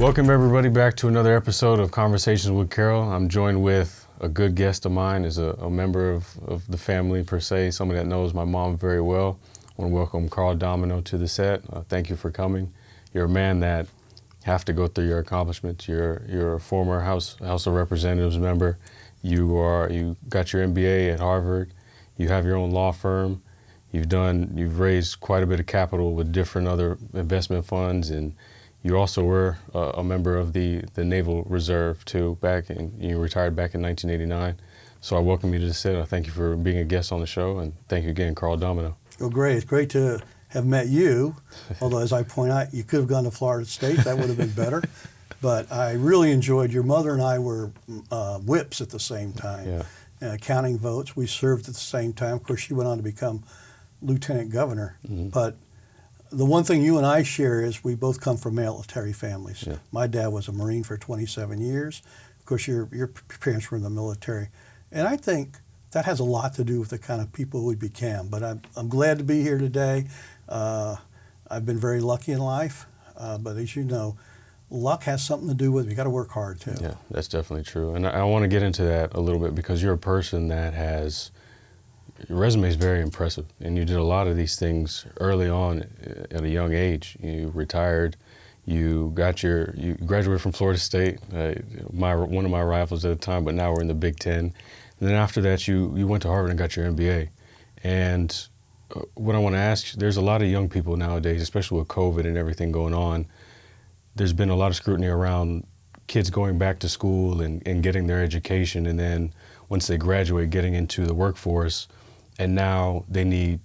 Welcome everybody back to another episode of Conversations with Carol. I'm joined with a good guest of mine, is a member of the family per se, somebody that knows my mom very well. I want to welcome Carl Domino to the set. Thank you for coming. You're a man that have to go through your accomplishments. You're a former House of Representatives member. You got your MBA at Harvard. You have your own law firm. You've raised quite a bit of capital with different other investment funds, and you also were a member of the Naval Reserve too, you retired back in 1989. So I welcome you to the set. I thank you for being a guest on the show, and thank you again, Carl Domino. Well, great. It's great to have met you, although as I point out, you could have gone to Florida State. That would have been better. But I really enjoyed, your mother and I were whips at the same time, counting votes. We served at the same time. Of course, she went on to become lieutenant governor. Mm-hmm. But the one thing you and I share is we both come from military families. Yeah. My dad was a Marine for 27 years. Of course, your parents were in the military. And I think that has a lot to do with the kind of people we became. But I'm glad to be here today. I've been very lucky in life. But as you know, luck has something to do with it. You got to work hard, too. Yeah, that's definitely true. And I want to get into that a little bit because you're a person that has... Your resume is very impressive, and you did a lot of these things early on at a young age. You retired, you graduated from Florida State, one of my rivals at the time, but now we're in the Big Ten. And then after that, you went to Harvard and got your MBA. And what I want to ask, there's a lot of young people nowadays, especially with COVID and everything going on. There's been a lot of scrutiny around kids going back to school and getting their education, and then once they graduate, getting into the workforce. And now they need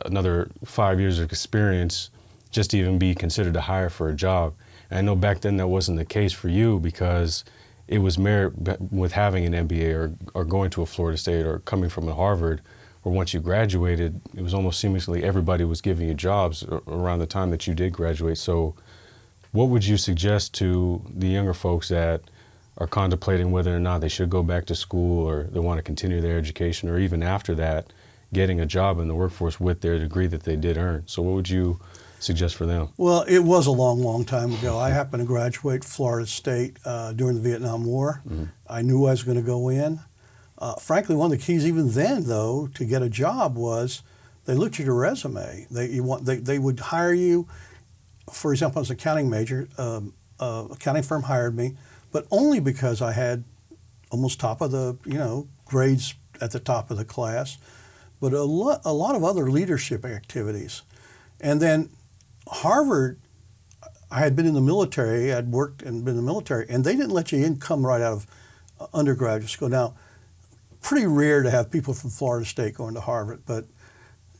another 5 years of experience just to even be considered to hire for a job. And I know back then that wasn't the case for you because it was merit with having an MBA or going to a Florida State or coming from a Harvard, where once you graduated, it was almost seamlessly everybody was giving you jobs around the time that you did graduate. So what would you suggest to the younger folks that are contemplating whether or not they should go back to school or they want to continue their education, or even after that, getting a job in the workforce with their degree that they did earn? So what would you suggest for them? Well, it was a long, long time ago. I happened to graduate Florida State during the Vietnam War. Mm-hmm. I knew I was going to go in. Frankly, one of the keys even then, though, to get a job was they looked at your resume. They would hire you. For example, as an accounting major, accounting firm hired me, but only because I had almost top of the, grades at the top of the class, but a lot of other leadership activities. And then Harvard, I had been in the military, I'd worked and been in the military, and they didn't let you come right out of undergraduate school. Now, pretty rare to have people from Florida State going to Harvard, but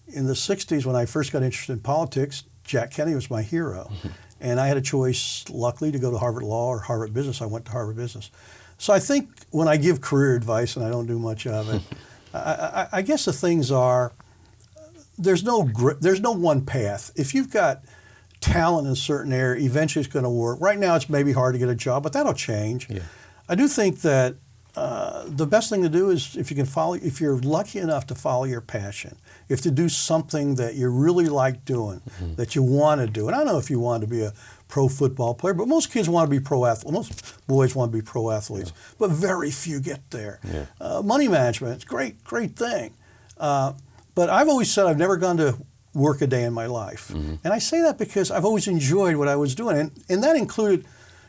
in the 60s when I first got interested in politics, Jack Kennedy was my hero. Mm-hmm. And I had a choice, luckily, to go to Harvard Law or Harvard Business. I went to Harvard Business. So I think when I give career advice, and I don't do much of it, I guess the things are, there's no one path. If you've got talent in a certain area, eventually it's going to work. Right now it's maybe hard to get a job, but that'll change. Yeah. I do think that the best thing to do is if you're lucky enough to follow your passion, if to do something that you really like doing, mm-hmm. that you want to do. And I don't know if you want to be a pro football player, but most kids want to be pro athletes. Most boys want to be pro athletes, but very few get there. Yeah. Money management, it's a great thing. But I've always said I've never gone to work a day in my life. Mm-hmm. And I say that because I've always enjoyed what I was doing. And that included,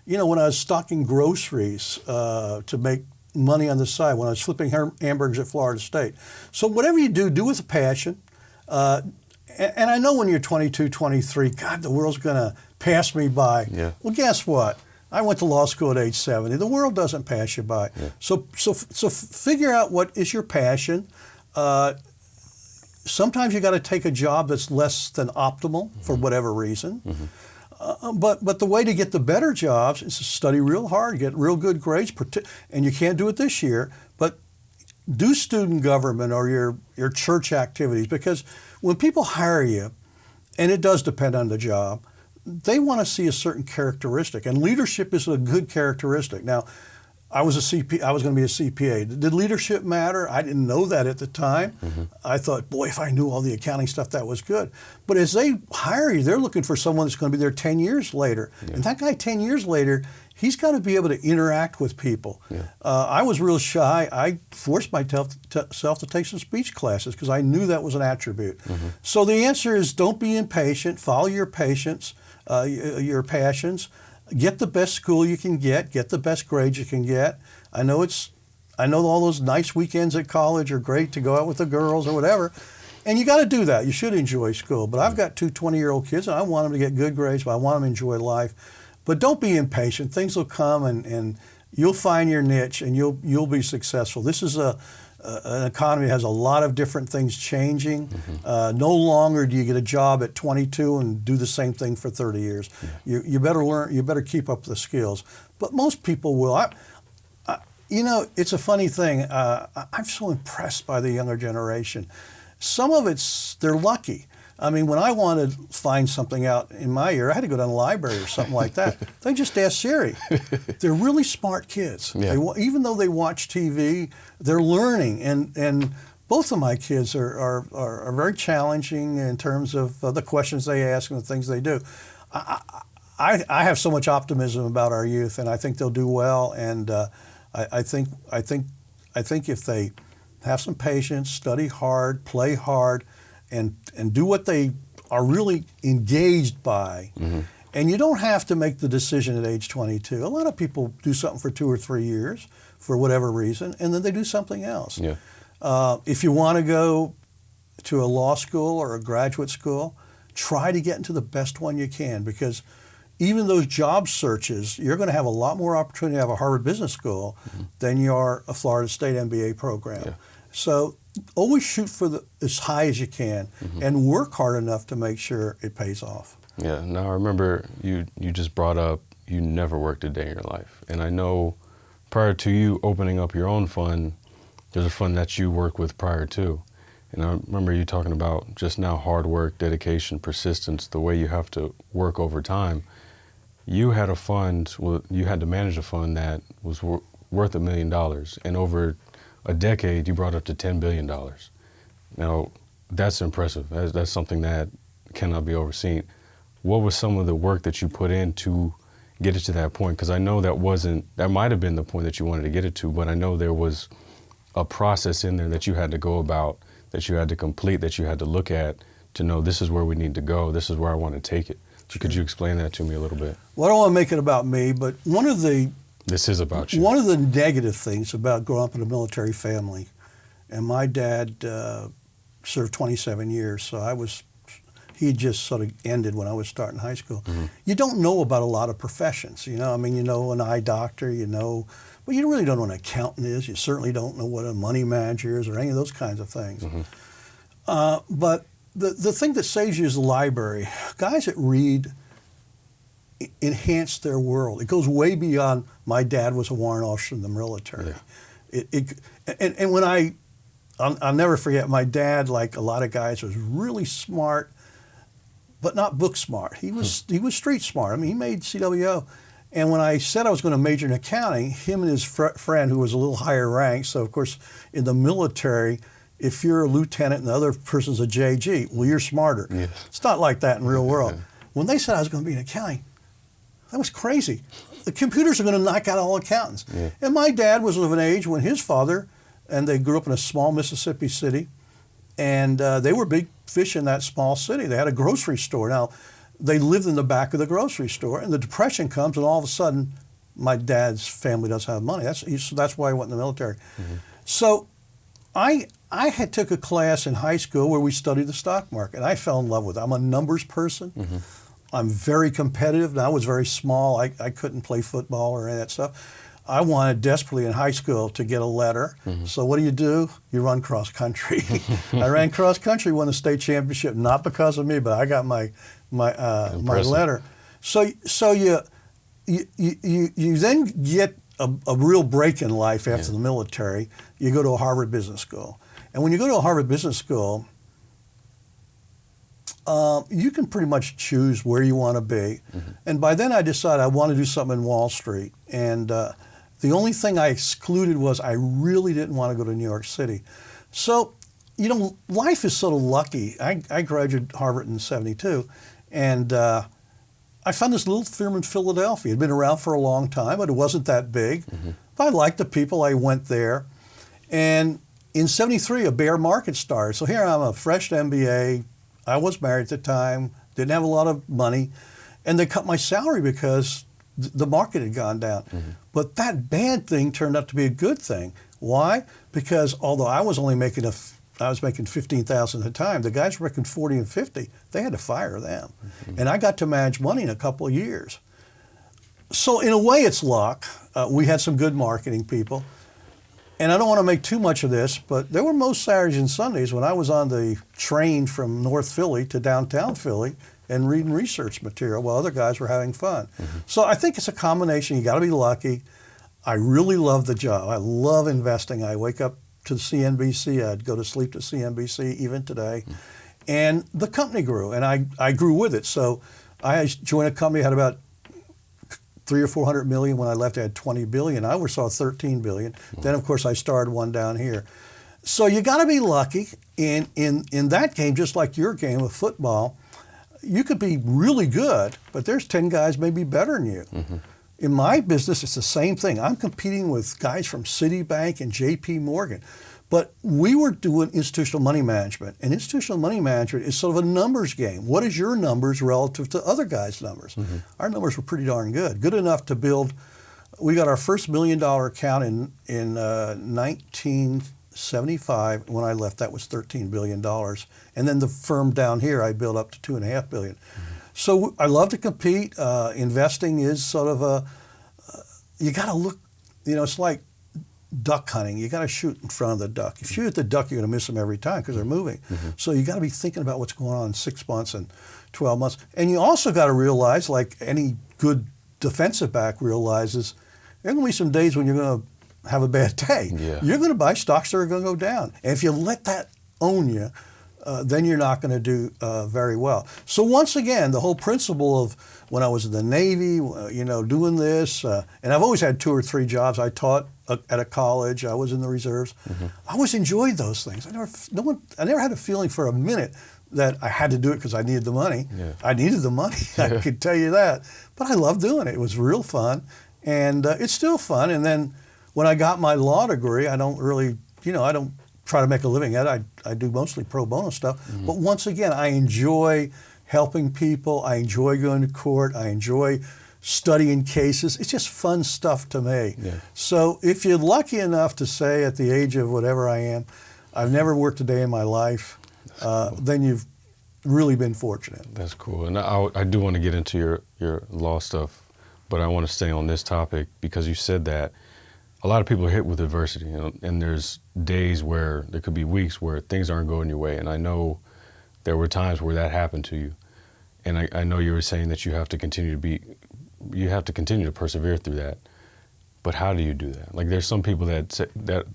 when I was stocking groceries to make money on the side, when I was flipping hamburgers at Florida State. So whatever you do with a passion. And I know when you're 22, 23, God, the world's going to pass me by. Yeah. Well, guess what? I went to law school at age 70. The world doesn't pass you by. Yeah. So figure out what is your passion. Sometimes you got to take a job that's less than optimal for whatever reason. Mm-hmm. But the way to get the better jobs is to study real hard, get real good grades, and you can't do it this year, but do student government or your church activities, because when people hire you, and it does depend on the job, they want to see a certain characteristic, and leadership is a good characteristic. Now, I was going to be a CPA. Did leadership matter? I didn't know that at the time. I thought, boy, if I knew all the accounting stuff, that was good. But as they hire you, they're looking for someone that's going to be there 10 years later. And that guy 10 years later, he's got to be able to interact with people. I was real shy. I forced myself to take some speech classes because I knew that was an attribute. So the answer is, don't be impatient. Follow your passions. Get the best school you can get the best grades you can get. I know all those nice weekends at college are great to go out with the girls or whatever, and you got to do that. You should enjoy school. But I've got two 20-year-old kids, and I want them to get good grades, but I want them to enjoy life. But don't be impatient. Things will come, and you'll find your niche, and you'll be successful. This is an economy that has a lot of different things changing. No longer do you get a job at 22 and do the same thing for 30 years. You better learn. You better keep up the skills. But most people will. It's a funny thing. I'm so impressed by the younger generation. Some of they're lucky. I mean, when I wanted to find something out in my year, I had to go down to the library or something like that. They just asked Siri. They're really smart kids. Even though they watch TV, they're learning. And both of my kids are very challenging in terms of the questions they ask and the things they do. I have so much optimism about our youth, and I think they'll do well. And I think if they have some patience, study hard, play hard, and do what they are really engaged by. And you don't have to make the decision at age 22. A lot of people do something for 2 or 3 years for whatever reason, and then they do something else. If you want to go to a law school or a graduate school, try to get into the best one you can, because even those job searches, you're going to have a lot more opportunity to have a Harvard Business School than you are a Florida State MBA program. So always shoot for as high as you can, and work hard enough to make sure it pays off. Now I remember you just brought up you never worked a day in your life. And I know prior to you opening up your own fund, there's a fund that you work with prior to. And I remember you talking about just now hard work, dedication, persistence, the way you have to work over time. You had a fund, you had to manage a fund that was worth $1 million, and over a decade, you brought up to $10 billion. Now, that's impressive. That's something that cannot be overseen. What was some of the work that you put in to get it to that point? Because I know that might have been the point that you wanted to get it to, but I know there was a process in there that you had to go about, that you had to complete, that you had to look at to know this is where we need to go, this is where I want to take it. So could you explain that to me a little bit? Well, I don't want to make it about me, but This is about you. One of the negative things about growing up in a military family, and my dad served 27 years, so he just sort of ended when I was starting high school. You don't know about a lot of professions, I mean, you know an eye doctor, but you really don't know what an accountant is. You certainly don't know what a money manager is or any of those kinds of things. But the thing that saves you is the library. Guys that read enhance their world. It goes way beyond my dad was a warrant officer in the military. And when I'll never forget, my dad, like a lot of guys, was really smart, but not book smart. He was street smart. I mean, he made CWO. And when I said I was going to major in accounting, him and his friend, who was a little higher ranked, so of course in the military, if you're a lieutenant and the other person's a JG, well, you're smarter. It's not like that in the real world. When they said I was going to be in accounting, that was crazy. The computers are going to knock out all accountants. And my dad was of an age when his father, and they grew up in a small Mississippi city, and they were big fish in that small city. They had a grocery store. Now, they lived in the back of the grocery store, and the Depression comes, and all of a sudden, my dad's family doesn't have money. That's why he went in the military. So I took a class in high school where we studied the stock market, and I fell in love with it. I'm a numbers person. I'm very competitive, and I was very small. I couldn't play football or any of that stuff. I wanted desperately in high school to get a letter. So what do? You run cross country. I ran cross country, won the state championship, not because of me, but I got my letter. So you then get a real break in life after the military. You go to a Harvard Business School, and when you go to a Harvard Business School, you can pretty much choose where you want to be. And by then I decided I want to do something in Wall Street. And The only thing I excluded was I really didn't want to go to New York City. So, you know, life is sort of lucky. I graduated Harvard in '72, and I found this little firm in Philadelphia. It had been around for a long time, but it wasn't that big. But I liked the people. I went there. And in '73, a bear market started. So here I'm a fresh MBA. I was married at the time, didn't have a lot of money, and they cut my salary because the market had gone down. But that bad thing turned out to be a good thing. Why? Because although I was only making I was making $15,000 at a time, the guys were making 40 and 50. They had to fire them. And I got to manage money in a couple of years. So in a way, it's luck. We had some good marketing people. And I don't want to make too much of this, but there were most Saturdays and Sundays when I was on the train from North Philly to downtown Philly and reading research material while other guys were having fun. So I think it's a combination. You got to be lucky. I really love the job. I love investing. I wake up to CNBC. I'd go to sleep to CNBC even today. And the company grew, and I grew with it. So I joined a company, had about 300 or 400 million. When I left, I had 20 billion. I oversaw 13 billion. Then, of course, I started one down here. So you got to be lucky. In that game, just like your game of football, you could be really good, but there's 10 guys maybe better than you. In my business, it's the same thing. I'm competing with guys from Citibank and JP Morgan. But we were doing institutional money management, and institutional money management is sort of a numbers game. What is your numbers relative to other guys' numbers? Our numbers were pretty darn good enough to build. We got our first $1 million account in 1975. When I left, that was $13 billion. And then the firm down here, I built up to $2.5 billion. So I love to compete. Investing is sort of you got to look, it's like duck hunting. You got to shoot in front of the duck. If you shoot at the duck, you're going to miss them every time because they're moving. So you got to be thinking about what's going on in 6 months and 12 months. And you also got to realize, like any good defensive back realizes, there are going to be some days when you're going to have a bad day. You're going to buy stocks that are going to go down. And if you let that own you, then you're not going to do very well. So once again, the whole principle of when I was in the Navy, doing this, and I've always had 2 or 3 jobs. I taught at a college. I was in the reserves. I always enjoyed those things. I never had a feeling for a minute that I had to do it because I needed the money. I needed the money. I could tell you that. But I loved doing it. It was real fun, and it's still fun. And then when I got my law degree, I don't really, I don't try to make a living at it. I do mostly pro bono stuff. But once again, I enjoy helping people. I enjoy going to court. I enjoy studying cases. It's just fun stuff to me. So if you're lucky enough to say at the age of whatever I am, I've never worked a day in my life, then you've really been fortunate. That's cool. And I do want to get into your law stuff, but I want to stay on this topic because you said that a lot of people are hit with adversity, and there's days where there could be weeks where things aren't going your way. And I know there were times where that happened to you. And I know you were saying that you have to continue to persevere through that. But how do you do that? Like there's some people that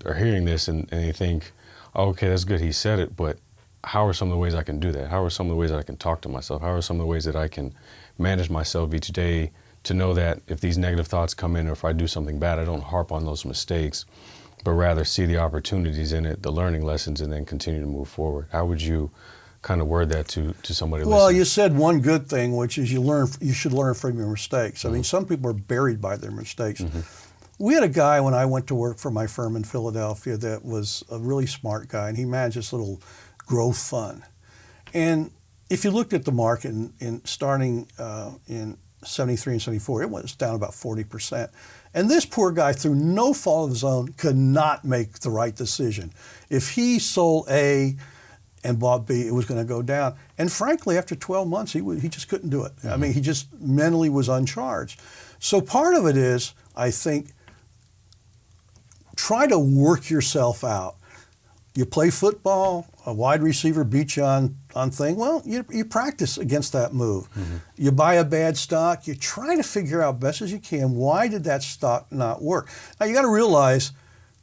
are hearing this and they think, oh, okay, that's good, he said it, but how are some of the ways I can do that? How are some of the ways that I can talk to myself? How are some of the ways that I can manage myself each day to know that if these negative thoughts come in or if I do something bad, I don't harp on those mistakes, but rather see the opportunities in it, the learning lessons, and then continue to move forward? How would you kind of word that to somebody listening? Well, you said one good thing, which is you should learn from your mistakes. I mean, some people are buried by their mistakes. We had a guy when I went to work for my firm in Philadelphia that was a really smart guy, and he managed this little growth fund. And if you looked at the market in starting in 73 and 74, it was down about 40%. And this poor guy, through no fault of his own, could not make the right decision. If he sold A and bought B, it was going to go down. And frankly, after 12 months, he just couldn't do it. I mean, he just mentally was uncharged. So part of it is, I think, try to work yourself out. You play football, a wide receiver beats you on thing, well, you practice against that move. You buy a bad stock, you try to figure out best as you can, why did that stock not work? Now, you got to realize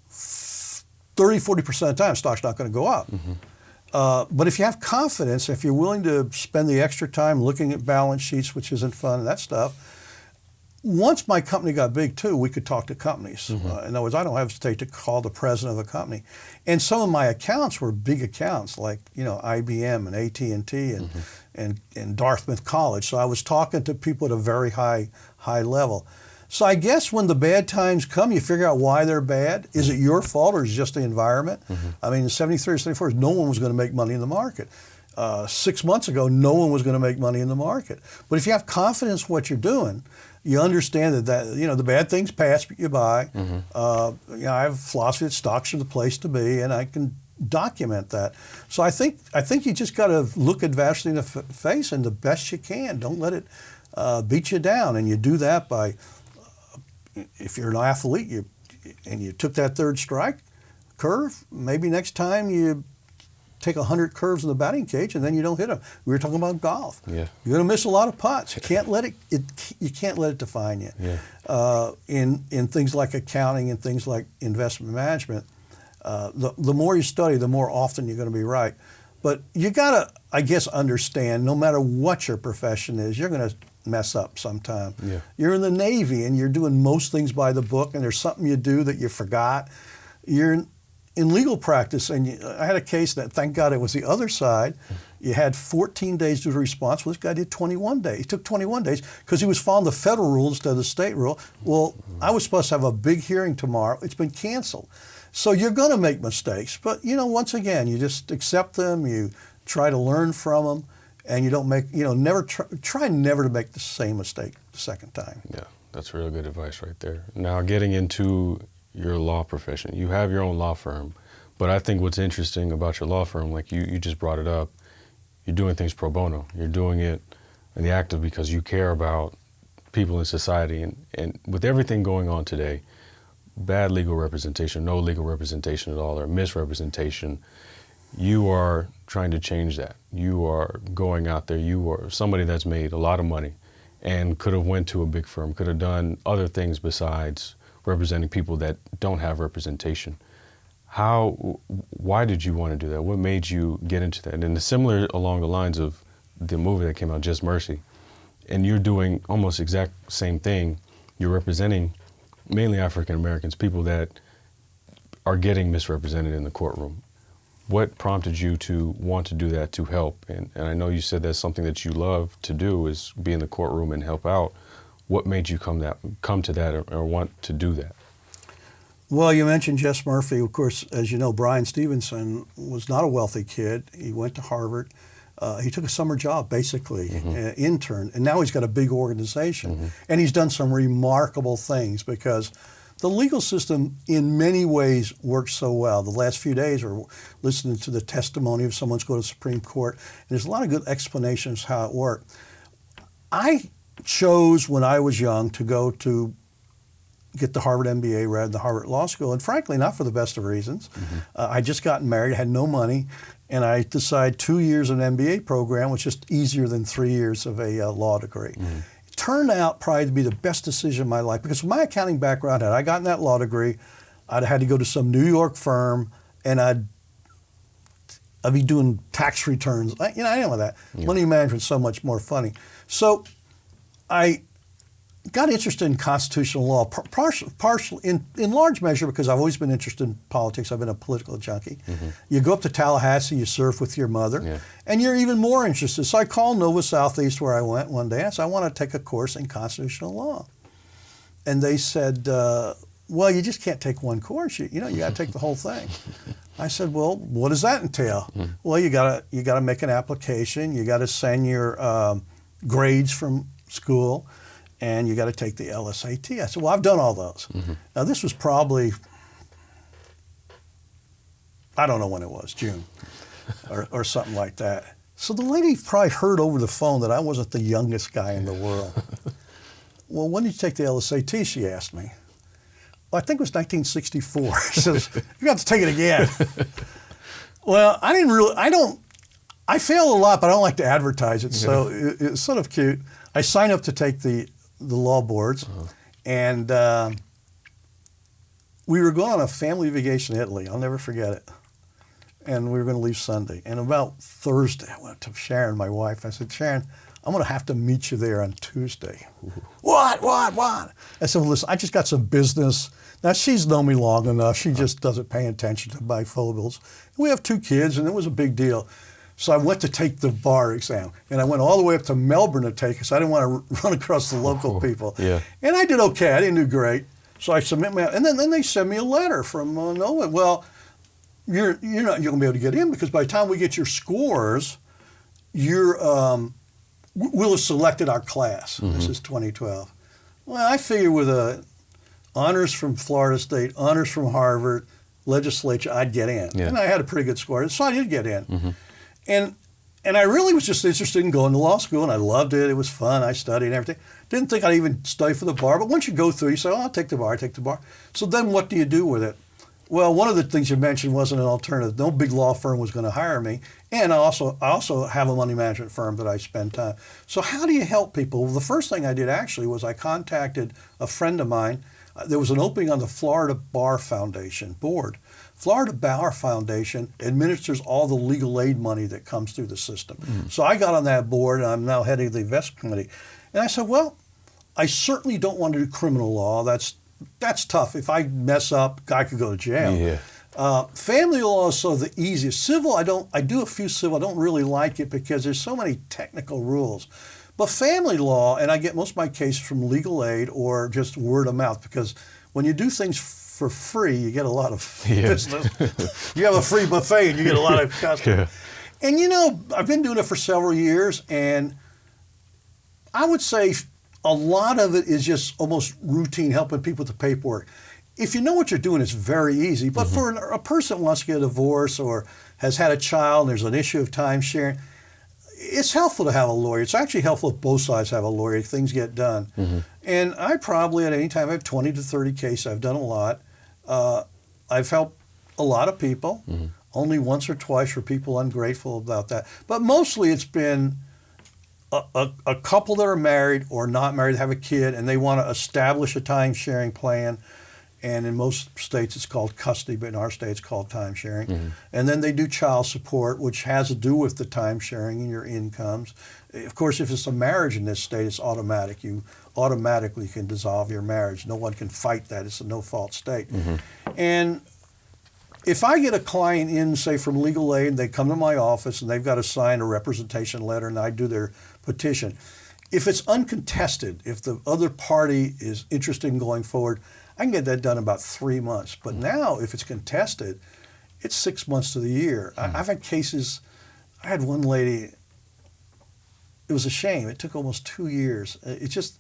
30-40% of the time, stock's not going to go up. But if you have confidence, if you're willing to spend the extra time looking at balance sheets, which isn't fun, that stuff, once my company got big too, we could talk to companies. In other words, I don't hesitate to call the president of a company. And some of my accounts were big accounts, like IBM and AT&T and Dartmouth College. So I was talking to people at a very high level. So I guess when the bad times come, you figure out why they're bad. Is it your fault or is it just the environment? I mean, in 73 or 74, no one was going to make money in the market. 6 months ago, no one was going to make money in the market. But if you have confidence in what you're doing, you understand that the bad things pass you by. I have a philosophy that stocks are the place to be, and I can document that. So I think you just got to look adversity in the face and the best you can. Don't let it beat you down, and you do that by, if you're an athlete, and you took that third strike curve, maybe next time you take 100 curves in the batting cage and then you don't hit them. We were talking about golf. Yeah. You're going to miss a lot of putts. You can't let it define you. Yeah. In things like accounting and things like investment management, the more you study, the more often you're going to be right. But you got to, I guess, understand no matter what your profession is, you're going to mess up sometime. Yeah. You're in the Navy and you're doing most things by the book, and there's something you do that you forgot. You're in legal practice, and I had a case that, thank God, it was the other side. You had 14 days to do a response. Well, this guy did 21 days. He took 21 days because he was following the federal rule instead of the state rule. Well, I was supposed to have a big hearing tomorrow. It's been canceled. So you're going to make mistakes. But, once again, you just accept them. You try to learn from them. And you don't make, never try never to make the same mistake the second time. Yeah, that's real good advice right there. Now, getting into your law profession, you have your own law firm, but I think what's interesting about your law firm, like you just brought it up, you're doing things pro bono. You're doing it in the active because you care about people in society, and with everything going on today, bad legal representation, no legal representation at all, or misrepresentation, you are trying to change that. You are going out there, you are somebody that's made a lot of money and could have went to a big firm, could have done other things besides representing people that don't have representation. Why did you want to do that? What made you get into that? And it's similar along the lines of the movie that came out, Just Mercy, and you're doing almost exact same thing. You're representing mainly African Americans, people that are getting misrepresented in the courtroom. What prompted you to want to do that, to help? And I know you said that's something that you love to do, is be in the courtroom and help out. What made you come to that or want to do that? Well, you mentioned Jess Murphy. Of course, as you know, Brian Stevenson was not a wealthy kid. He went to Harvard. He took a summer job, basically, intern, and now he's got a big organization. And he's done some remarkable things because the legal system in many ways works so well. The last few days we're listening to the testimony of someone who's going to the Supreme Court, and there's a lot of good explanations how it worked. I chose when I was young to go to get the Harvard MBA rather than the Harvard Law School, and frankly, not for the best of reasons. I just gotten married, I had no money, and I decided 2 years of an MBA program was just easier than 3 years of a law degree. It turned out probably to be the best decision of my life because with my accounting background, had I gotten that law degree, I'd had to go to some New York firm, and I'd be doing tax returns. I didn't want that. Money management's so much more funny. So I got interested in constitutional law, partially in large measure because I've always been interested in politics. I've been a political junkie. You go up to Tallahassee, you surf with your mother, and you're even more interested. So I called Nova Southeast where I went one day. I said, I want to take a course in constitutional law. And they said, well, you just can't take one course. You got to take the whole thing. I said, well, what does that entail? Well, you got to make an application. You got to send your grades from school, and you got to take the LSAT. I said, well, I've done all those. Now, this was probably, I don't know when it was, June or something like that. So the lady probably heard over the phone that I wasn't the youngest guy in the world. Well, when did you take the LSAT, she asked me. Well, I think it was 1964. She says, you got to take it again. Well, I fail a lot, but I don't like to advertise it, so it's sort of cute. I signed up to take the law boards, and we were going on a family vacation to Italy. I'll never forget it. And we were going to leave Sunday. And about Thursday, I went to Sharon, my wife. I said, Sharon, I'm going to have to meet you there on Tuesday. What? I said, well, listen, I just got some business. Now, she's known me long enough. She just doesn't pay attention to my phone bills. We have 2 kids, and it was a big deal. So I went to take the bar exam, and I went all the way up to Melbourne to take it, so I didn't want to run across the local people. Yeah. And I did okay. I didn't do great. So I submit my, and then they send me a letter from Nolan. Well, you're not going to be able to get in because by the time we get your scores, we'll have selected our class. This is 2012. Well, I figured with honors from Florida State, honors from Harvard, legislature, I'd get in. Yeah. And I had a pretty good score, so I did get in. And I really was just interested in going to law school, and I loved it. It was fun. I studied and everything. Didn't think I'd even study for the bar, but once you go through, you say, I'll take the bar. So then what do you do with it? Well, one of the things you mentioned wasn't an alternative. No big law firm was going to hire me. And I also have a money management firm that I spend time. So how do you help people? Well, the first thing I did actually was I contacted a friend of mine. There was an opening on the Florida Bar Foundation board. Florida Bar Foundation administers all the legal aid money that comes through the system. So I got on that board, and I'm now heading the investment committee. And I said, well, I certainly don't want to do criminal law. That's tough. If I mess up, I could go to jail. Yeah. Family law is sort of the easiest. Civil, I do a few civil. I don't really like it because there's so many technical rules. But family law, and I get most of my cases from legal aid or just word of mouth, because when you do things for free, you get a lot of business. You have a free buffet and you get a lot of customers. Yeah. And I've been doing it for several years, and I would say a lot of it is just almost routine, helping people with the paperwork. If you know what you're doing, it's very easy. But for a person that wants to get a divorce or has had a child and there's an issue of time sharing, it's helpful to have a lawyer. It's actually helpful if both sides have a lawyer, if things get done. And I probably at any time I have 20 to 30 cases. I've done a lot. I've helped a lot of people. Only once or twice were people ungrateful about that. But mostly it's been a couple that are married or not married, have a kid, and they want to establish a time-sharing plan. And in most states it's called custody, but in our state it's called time sharing. And then they do child support, which has to do with the time sharing and your incomes. Of course, if it's a marriage in this state, it's automatic. You automatically can dissolve your marriage. No one can fight that. It's a no-fault state. And if I get a client in, say, from legal aid, and they come to my office and they've got to sign a representation letter and I do their petition, if it's uncontested, if the other party is interested in going forward, I can get that done in about 3 months. But now, if it's contested, it's 6 months to the year. I've had cases. I had one lady. It was a shame. It took almost 2 years. It just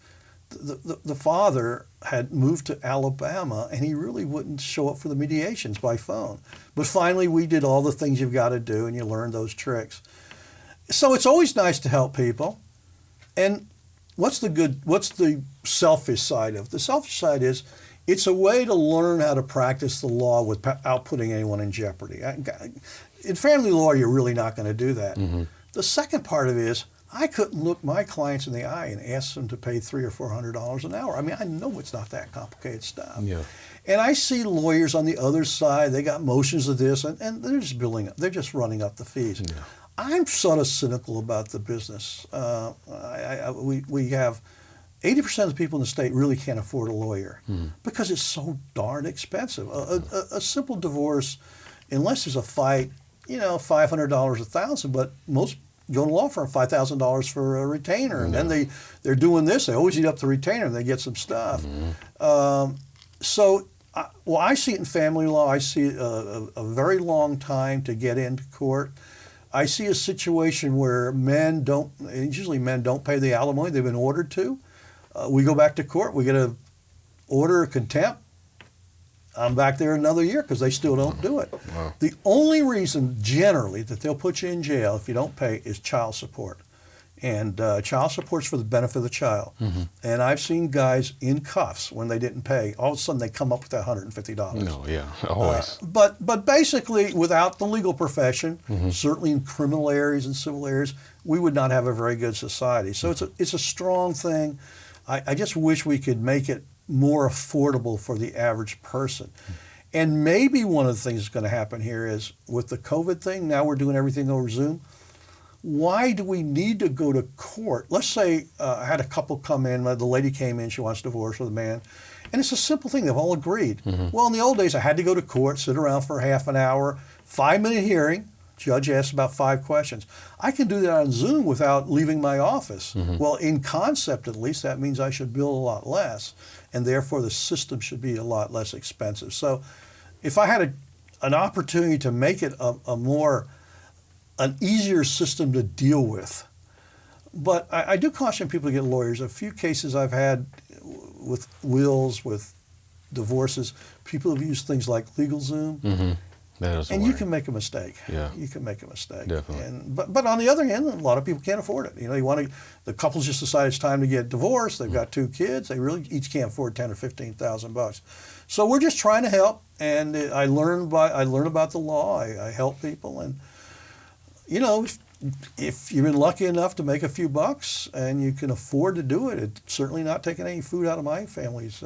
the father had moved to Alabama, and he really wouldn't show up for the mediations by phone. But finally, we did all the things you've got to do, and you learn those tricks. So it's always nice to help people. And what's the selfish side of it? The selfish side is, it's a way to learn how to practice the law without putting anyone in jeopardy. In family law, you're really not going to do that. The second part of it is, I couldn't look my clients in the eye and ask them to pay $300 or $400 an hour. I mean, I know it's not that complicated stuff. And I see lawyers on the other side, they got motions of this, and they're just they're just running up the fees. I'm sort of cynical about the business. We have 80% of the people in the state really can't afford a lawyer because it's so darn expensive. A simple divorce, unless there's a fight, $500, $1,000, but most go to law firm, $5,000 for a retainer. And then they're doing this. They always eat up the retainer and they get some stuff. I see it in family law. I see a very long time to get into court. I see a situation where usually men don't pay the alimony they've been ordered to. We go back to court, we get an order of contempt. I'm back there another year because they still don't do it. The only reason generally that they'll put you in jail if you don't pay is child support. And child support's for the benefit of the child. And I've seen guys in cuffs when they didn't pay. All of a sudden they come up with that $150. No, yeah, always. But basically, without the legal profession, certainly in criminal areas and civil areas, we would not have a very good society. So it's a strong thing. I just wish we could make it more affordable for the average person. And maybe one of the things that's going to happen here is with the COVID thing, now we're doing everything over Zoom. why do we need to go to court? Let's say I had a couple come in, the lady came in, she wants a divorce with a man, and it's a simple thing, they've all agreed. Well, in the old days, I had to go to court, sit around for half an hour, 5-minute hearing, judge asks about 5 questions. I can do that on Zoom without leaving my office. Well, in concept, at least, that means I should bill a lot less, and therefore the system should be a lot less expensive. So if I had an opportunity to make it an easier system to deal with. But I do caution people to get lawyers. A few cases I've had with wills, with divorces, people have used things like LegalZoom. That is and you can make a mistake. Yeah. You can make a mistake. Definitely. But on the other hand, a lot of people can't afford it. The couples just decide it's time to get divorced. They've got 2 kids. They really each can't afford $10,000 or $15,000. So we're just trying to help. And I learn about the law. I help people. And if you've been lucky enough to make a few bucks and you can afford to do it, it's certainly not taking any food out of my family's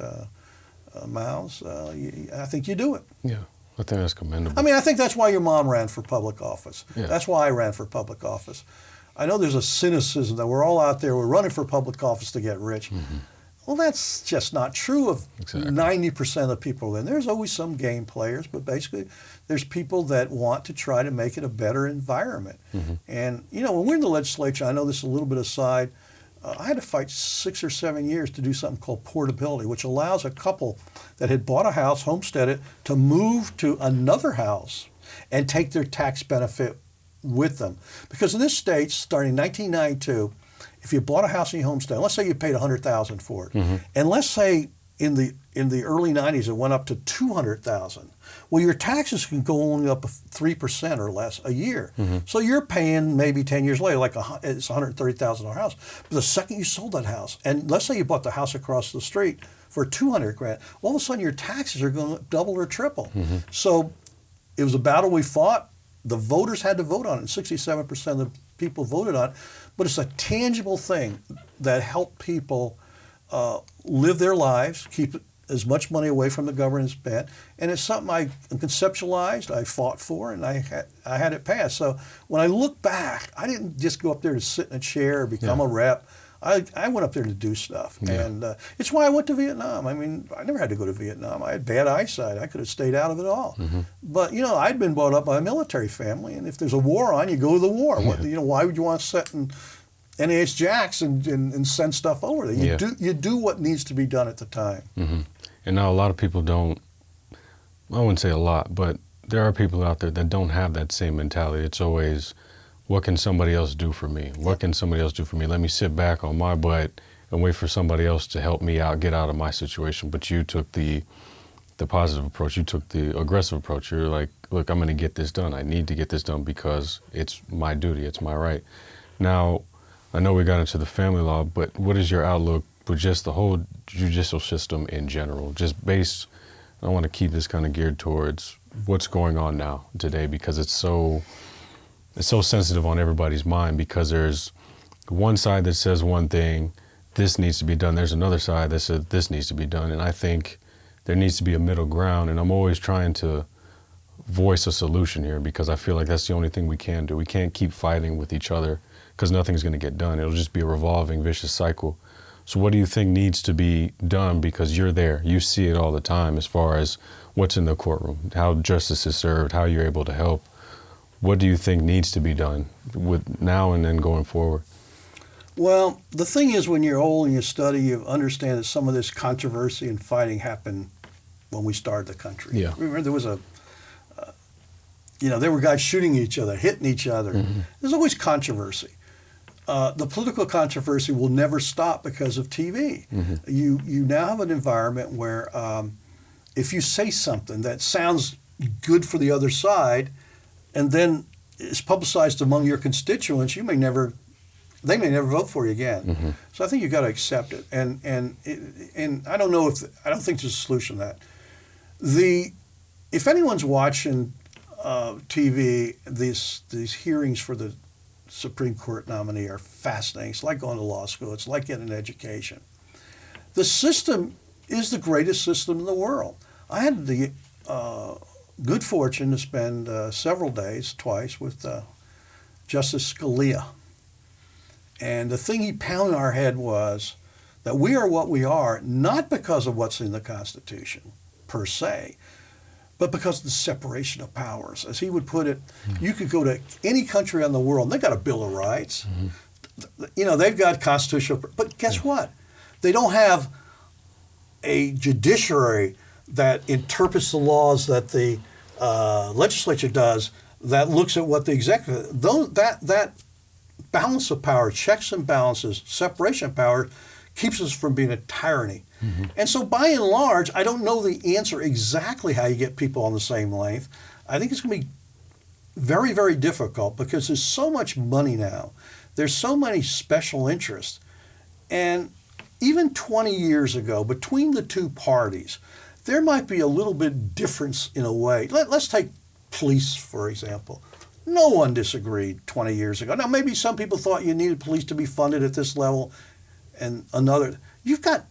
mouths. I think you do it. Yeah. I think that's commendable. I mean, I think that's why your mom ran for public office. Yeah. That's why I ran for public office. I know there's a cynicism that we're all out there, we're running for public office to get rich. Well, that's just not true of 90% of the people. And there's always some game players, but basically there's people that want to try to make it a better environment. And, when we're in the legislature, I know this is a little bit aside, I had to fight 6 or 7 years to do something called portability, which allows a couple that had bought a house, homesteaded, to move to another house and take their tax benefit with them. Because in this state, starting in 1992, if you bought a house and you homestead, let's say you paid $100,000 for it, and let's say in the early 90s it went up to $200,000. Well, your taxes can go only up 3% or less a year. So you're paying maybe 10 years later, it's a $130,000 house. But the second you sold that house, and let's say you bought the house across the street for $200,000, all of a sudden your taxes are going to double or triple. So it was a battle we fought. The voters had to vote on it, and 67% of the people voted on it. But it's a tangible thing that helped people live their lives, keep as much money away from the government as spent, and it's something I conceptualized, I fought for, and I had it passed. So when I look back, I didn't just go up there to sit in a chair or become a rep. I went up there to do stuff, and it's why I went to Vietnam. I mean, I never had to go to Vietnam. I had bad eyesight. I could have stayed out of it all. But I'd been brought up by a military family, and if there's a war on, you go to the war. Why would you want to sit in NAS Jacks and send stuff over there? You do what needs to be done at the time. And now a lot of people don't. I wouldn't say a lot, but there are people out there that don't have that same mentality. It's always, what can somebody else do for me? What can somebody else do for me? Let me sit back on my butt and wait for somebody else to help me out, get out of my situation. But you took the positive approach. You took the aggressive approach. You're like, look, I'm going to get this done. I need to get this done because it's my duty. It's my right. Now, I know we got into the family law, but what is your outlook with just the whole judicial system in general? I want to keep this kind of geared towards what's going on now today, because it's so sensitive on everybody's mind, because there's one side that says one thing, this needs to be done. There's another side that says this needs to be done. And I think there needs to be a middle ground. And I'm always trying to voice a solution here, because I feel like that's the only thing we can do. We can't keep fighting with each other, because nothing's going to get done. It'll just be a revolving, vicious cycle. So what do you think needs to be done? Because you're there, you see it all the time, as far as what's in the courtroom, how justice is served, how you're able to help. What do you think needs to be done with now and then going forward? Well, the thing is, when you're old and you study, you understand that some of this controversy and fighting happened when we started the country. Yeah. Remember, there was there were guys shooting each other, hitting each other. There's always controversy. The political controversy will never stop because of TV. You now have an environment where if you say something that sounds good for the other side, and then is publicized among your constituents, they may never vote for you again. So I think you've got to accept it. And I don't think there's a solution to that. If anyone's watching TV, these hearings for the Supreme Court nominee are fascinating. It's like going to law school. It's like getting an education. The system is the greatest system in the world. I had the good fortune to spend several days, twice, with Justice Scalia. And the thing he pounded in our head was that we are what we are, not because of what's in the Constitution, per se, but because of the separation of powers. As he would put it, you could go to any country in the world, and they've got a Bill of Rights. You know, they've got constitutional, but guess what? They don't have a judiciary that interprets the laws that the legislature does, that looks at what the executive, that balance of power, checks and balances, separation of power, keeps us from being a tyranny. And so by and large, I don't know the answer exactly how you get people on the same length. I think it's going to be very, very difficult because there's so much money now. There's so many special interests. And even 20 years ago, between the two parties, there might be a little bit difference in a way. Let's take police, for example. No one disagreed 20 years ago. Now, maybe some people thought you needed police to be funded at this level and another. You've got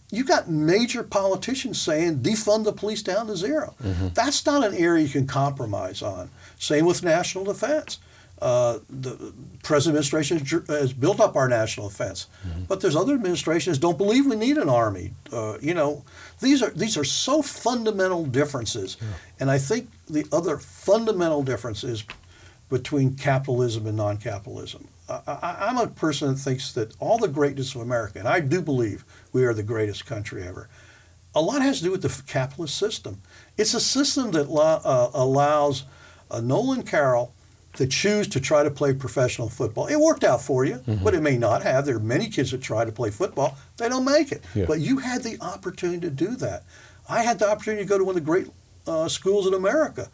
major politicians saying defund the police down to zero. That's not an area you can compromise on. Same with national defense. The present administration has built up our national defense, but there's other administrations don't believe we need an army. You know, these are so fundamental differences, and I think the other fundamental difference is between capitalism and non-capitalism. I'm a person that thinks that all the greatness of America, and I do believe we are the greatest country ever, a lot has to do with the capitalist system. It's a system that allows Nolan Carroll to choose to try to play professional football. It worked out for you, but it may not have. There are many kids that try to play football. They don't make it. But you had the opportunity to do that. I had the opportunity to go to one of the great schools in America.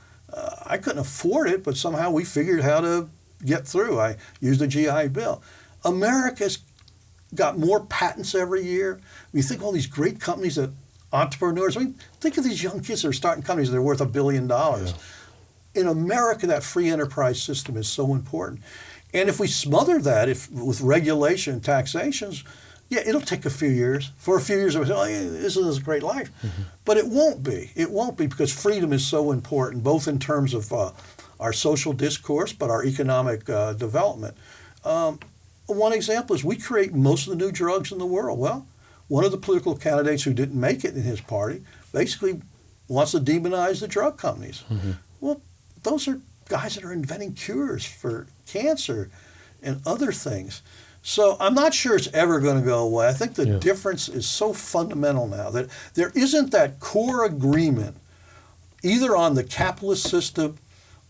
I couldn't afford it, but somehow we figured how to get through. I used the GI Bill. America's got more patents every year. You think all these great companies that entrepreneurs, I mean, think of these young kids that are starting companies that are worth $1 billion. In America, that free enterprise system is so important. And if we smother that with regulation and taxations, yeah, it'll take a few years. For a few years, we'll say, oh, yeah, this is a great life. But it won't be. It won't be because freedom is so important, both in terms of our social discourse, but our economic development. One example is we create most of the new drugs in the world. Well, one of the political candidates who didn't make it in his party basically wants to demonize the drug companies. Well, those are guys that are inventing cures for cancer and other things. So I'm not sure it's ever going to go away. I think the difference is so fundamental now that there isn't that core agreement either on the capitalist system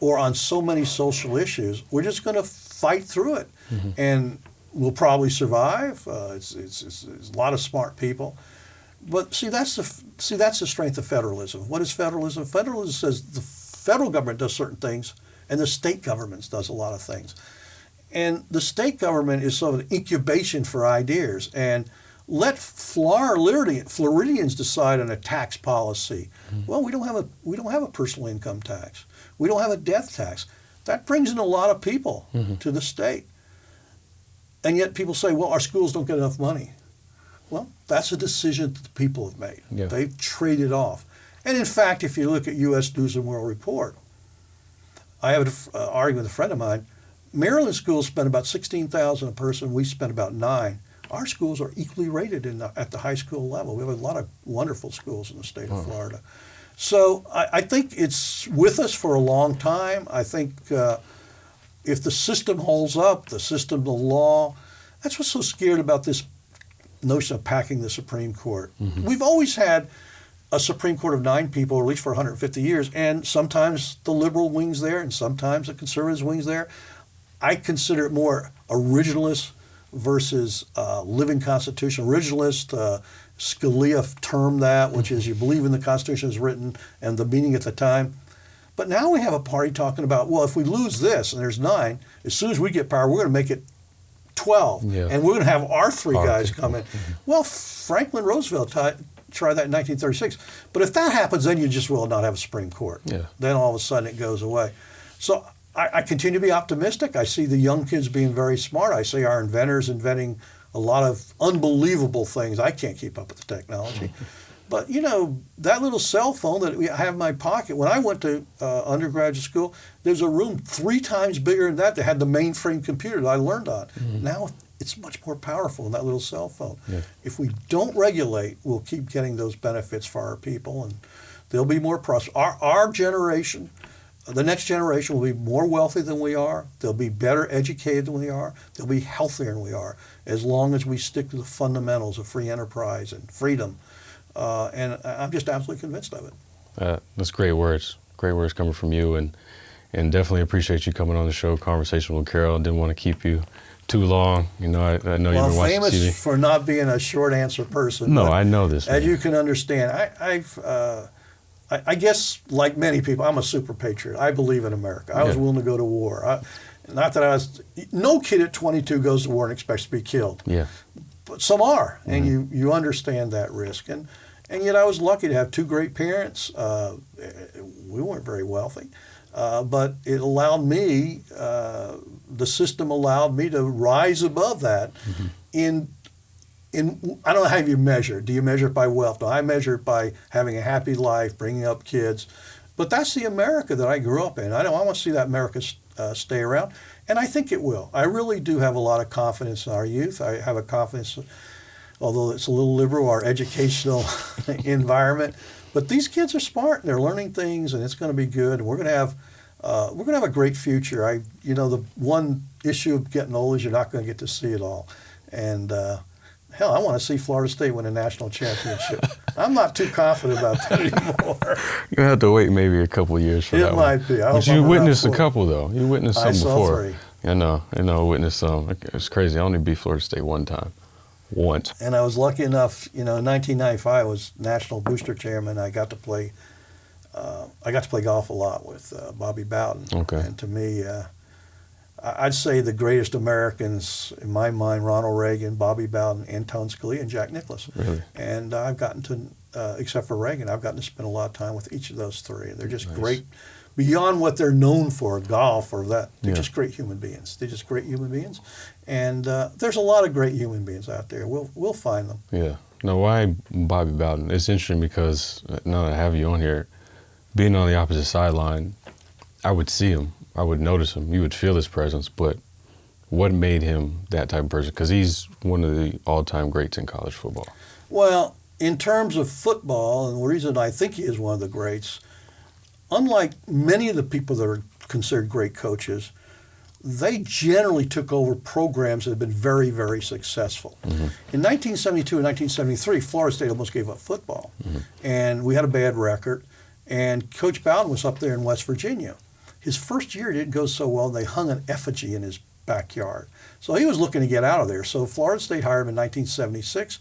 or on so many social issues. We're just going to fight through it. And we'll probably survive. It's a lot of smart people. But see, that's the strength of federalism. What is federalism? Federalism says the federal government does certain things, and the state governments does a lot of things. And the state government is sort of an incubation for ideas. And let Floridians decide on a tax policy. Well, we don't have a personal income tax. We don't have a death tax. That brings in a lot of people to the state. And yet people say, well, our schools don't get enough money. Well, that's a decision that the people have made. They've traded off. And in fact, if you look at U.S. News and World Report, I have an argument with a friend of mine. Maryland schools spend about $16,000 a person. We spend about $9,000. Our schools are equally rated at the high school level. We have a lot of wonderful schools in the state of Florida. So I think it's with us for a long time. I think if the system holds up, the system, the law, that's what's so scared about this notion of packing the Supreme Court. We've always had a Supreme Court of 9 people, or at least for 150 years, and sometimes the liberal wing's there and sometimes the conservative wing's there. I consider it more originalist versus living constitution. Originalist, Scalia termed that, which is you believe in the Constitution as written and the meaning at the time. But now we have a party talking about, well, if we lose this and there's 9, as soon as we get power, we're going to make it 12, and we're going to have our 3 guys come in. Well, Franklin Roosevelt tried that in 1936. But if that happens, then you just will not have a Supreme Court. Then all of a sudden it goes away. So I continue to be optimistic. I see the young kids being very smart. I see our inventors inventing a lot of unbelievable things. I can't keep up with the technology. But, you know, that little cell phone that I have in my pocket, when I went to undergraduate school, there's a room 3 times bigger than that had the mainframe computer that I learned on. Now it's much more powerful than that little cell phone. Yeah. If we don't regulate, we'll keep getting those benefits for our people, and they'll be more prosperous. Our generation, the next generation, will be more wealthy than we are. They'll be better educated than we are. They'll be healthier than we are, as long as we stick to the fundamentals of free enterprise and freedom. And I'm just absolutely convinced of it. That's great words. Great words coming from you, and definitely appreciate you coming on the show. Conversation with Carol. Didn't want to keep you too long. You know, I know you've been watching famous TV. for not being a short answer person. No, I know this. As Man. you can understand, I guess, like many people, I'm a super patriot. I believe in America. I was willing to go to war. No kid at 22 goes to war and expects to be killed. Yeah. But some are, and you understand that risk. And yet I was lucky to have 2 great parents. We weren't very wealthy, but it allowed me, the system allowed me to rise above that. In I don't know how you measure. Do you measure it by wealth? No, I measure it by having a happy life, bringing up kids. But that's the America that I grew up in. I want to see that America stay around, and I think it will. I really do have a lot of confidence in our youth. I have a confidence, although it's a little liberal, our educational environment. But these kids are smart, and they're learning things, and it's going to be good. And we're going to have a great future. The one issue of getting old is you're not going to get to see it all. And hell, I want to see Florida State win a national championship. I'm not too confident about that anymore. You have to wait maybe a couple of years for that. It might be. But you witnessed a couple though. You witnessed some before. I saw 3. I know. Witnessed some. It's crazy. I only beat Florida State one time. Once. And I was lucky enough, in 1995, I was national booster chairman. I got to play golf a lot with Bobby Bowden. Okay. And to me, I'd say the greatest Americans in my mind: Ronald Reagan, Bobby Bowden, Anton Scalia, and Jack Nicklaus. Really? And I've gotten to, except for Reagan, I've gotten to spend a lot of time with each of those 3. And they're just great, beyond what they're known for, golf or that. They're just great human beings. They're just great human beings. And there's a lot of great human beings out there. We'll find them. Yeah. Now, why Bobby Bowden? It's interesting because now that I have you on here, being on the opposite sideline, I would see him. I would notice him. You would feel his presence. But what made him that type of person? Because he's one of the all-time greats in college football. Well, in terms of football, and the reason I think he is one of the greats, unlike many of the people that are considered great coaches, they generally took over programs that have been very, very successful. In 1972 and 1973, Florida State almost gave up football. And we had a bad record. And Coach Bowden was up there in West Virginia. His first year didn't go so well. They hung an effigy in his backyard. So he was looking to get out of there. So Florida State hired him in 1976.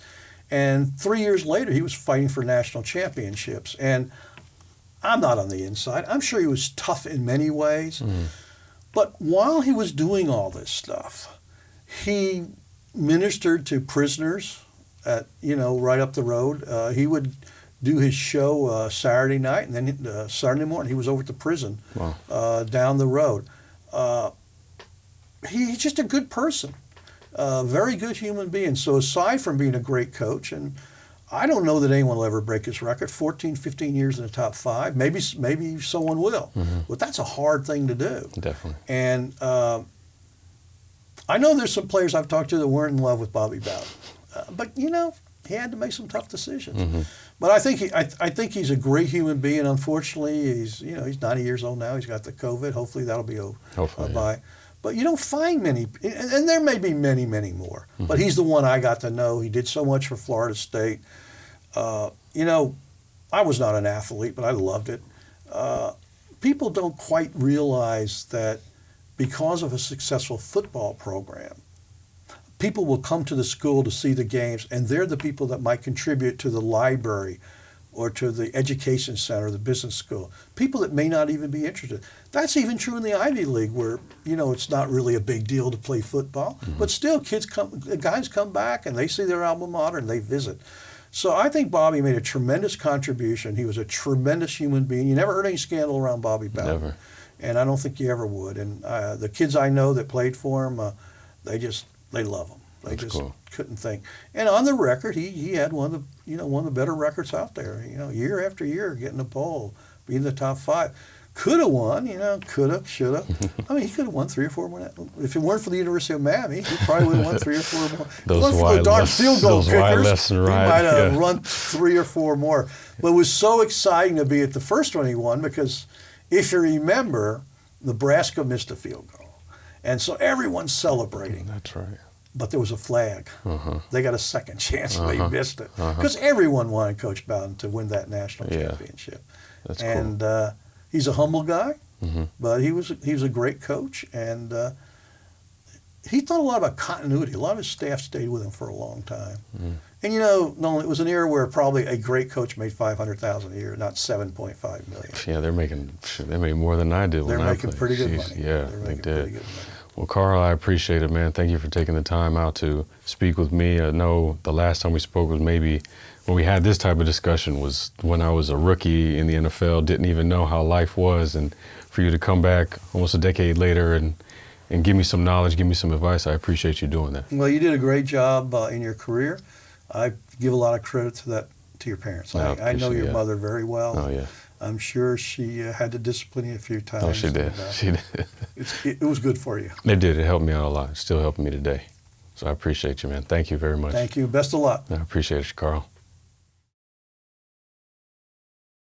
And 3 years later, he was fighting for national championships. And I'm not on the inside. I'm sure he was tough in many ways. But while he was doing all this stuff, he ministered to prisoners at, right up the road. He would do his show Saturday night, and then Saturday morning he was over at the prison down the road. He's just a good person, very good human being. So aside from being a great coach, and I don't know that anyone will ever break his record, 14, 15 years in the top 5. Maybe someone will. But that's a hard thing to do. Definitely. And I know there's some players I've talked to that weren't in love with Bobby Bowden. But, he had to make some tough decisions. But I think he's a great human being. Unfortunately, he's 90 years old now. He's got the COVID. Hopefully that'll be by. But you don't find many, and there may be many, many more. But he's the one I got to know. He did so much for Florida State. I was not an athlete, but I loved it. People don't quite realize that because of a successful football program, people will come to the school to see the games, and they're the people that might contribute to the library or to the education center, the business school. People that may not even be interested. That's even true in the Ivy League, where it's not really a big deal to play football, but still guys come back and they see their alma mater and they visit. So I think Bobby made a tremendous contribution. He was a tremendous human being. You never heard any scandal around Bobby Bowden. Never. And I don't think you ever would. And the kids I know that played for him, they love him. They That's just cool. couldn't think. And on the record, he had one of the better records out there. Year after year, getting a pole, being in the top 5. Could have won, coulda, shoulda. I mean, he could have won 3 or 4 more. If it weren't for the University of Miami, he probably would have won 3 or 4 more. Those for the darn wide field goal those wide kickers, lefts and he right, might have yeah. run 3 or 4 more. But it was so exciting to be at the first one he won because, if you remember, Nebraska missed a field goal, and so everyone's celebrating. That's right. But there was a flag. They got a second chance and they missed it because Uh-huh. everyone wanted Coach Bowden to win that national Yeah. championship. That's And cool. he's a humble guy, Mm-hmm. but he was a great coach, and he thought a lot about continuity. A lot of his staff stayed with him for a long time. Mm. And Nolan, it was an era where probably a great coach made $500,000 a year, not $7.5 million. Yeah, they made more than I did when They're I making played. pretty good Jeez, money. Yeah, They're they making did. pretty good money. Well, Carl, I appreciate it, man. Thank you for taking the time out to speak with me. I know the last time we spoke was maybe when we had this type of discussion was when I was a rookie in the NFL, didn't even know how life was, and for you to come back almost a decade later and give me some knowledge, give me some advice, I appreciate you doing that. Well, you did a great job in your career. I give a lot of credit to your parents. I I know appreciate your it. mother very well. Oh, yeah. I'm sure she had to discipline you a few times. Oh, she did. and, She did. it was good for you. It did. It helped me out a lot. It's still helping me today. So I appreciate you, man. Thank you very much. Thank you. Best of luck. I appreciate it, Carl.